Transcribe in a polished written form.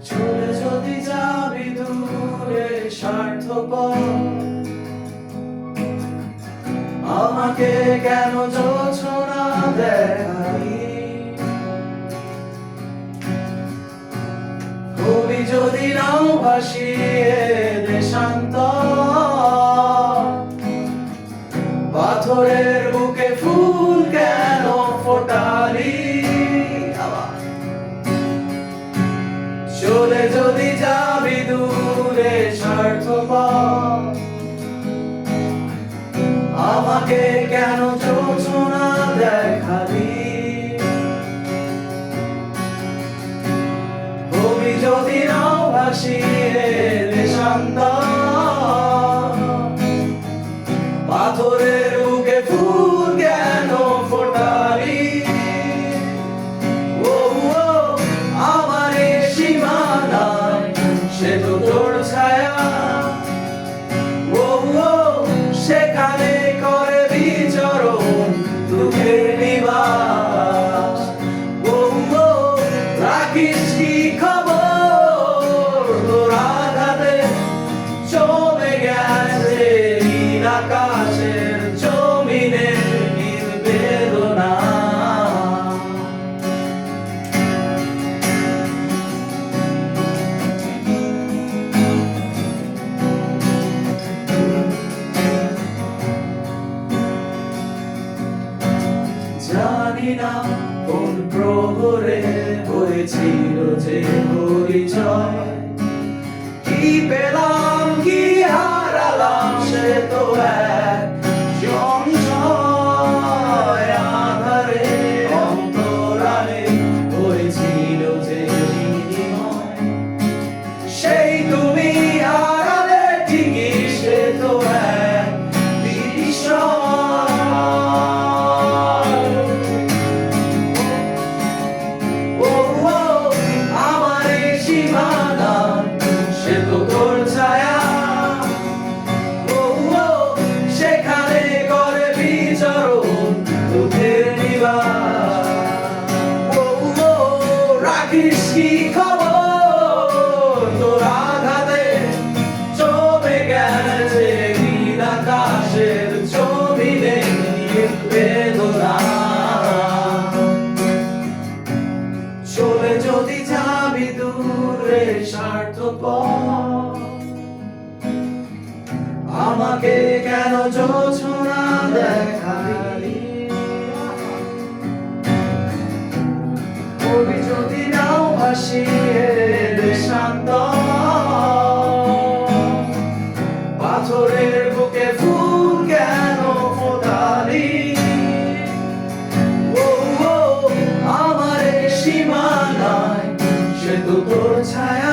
চলে যদি যাবি দূরে স্বার্থপর, আমাকে কেন যোছনা দেখালি? কবি যদি নাও ভাসিয়ে দেশান্তর, পাথরের বুকে ফুল কেন ফোটালি? চলে যদি যাবি দূরে স্বার্থপর, আমাকে কেন যোছনা দেখালি? কবি যদি নাও ভাসিয়ে দেশান্তর, পাথরের বুকে ফুল কেন ফোটালি? ও আমার এ সীমানায় সে তো তোর ছায়া, ও সেখানে করে বিচরণ দুঃখের নিবাস। ও রাখিস কি খবর তোর আঘাতে জমে গেছে নীল আকাশের জমিনে নীল বেদনা? জানি না কোন প্রহরে হয়েছিল যে পরিচয়, কি পেলাম কি হারালাম সে তো এক সংশয়। আধারে অন্তরালে হয়েছিল যে বিনিময়, সেই তুমি হারালে ঠিকই সে তো এক বিষয়। আমার এই সীমানা সে তো তোর ছায়া, সেখানে করে বিচরণ দুঃখের নিবাস। রাখিস কি খবর তোর আঘাতে জমে গেছে নীল আকাশের জমিনে নীল বেদনা? চলে যদি যাবি দূরে স্বার্থপর, আমাকে কেন যোছনা দেখালি? কবি যদি নাও ভাসিয়ে দেশান্তর, পাথরের বুকে ফুল কেন ফোটালি? আমার এই সীমানায় সে তো তোর ছায়া,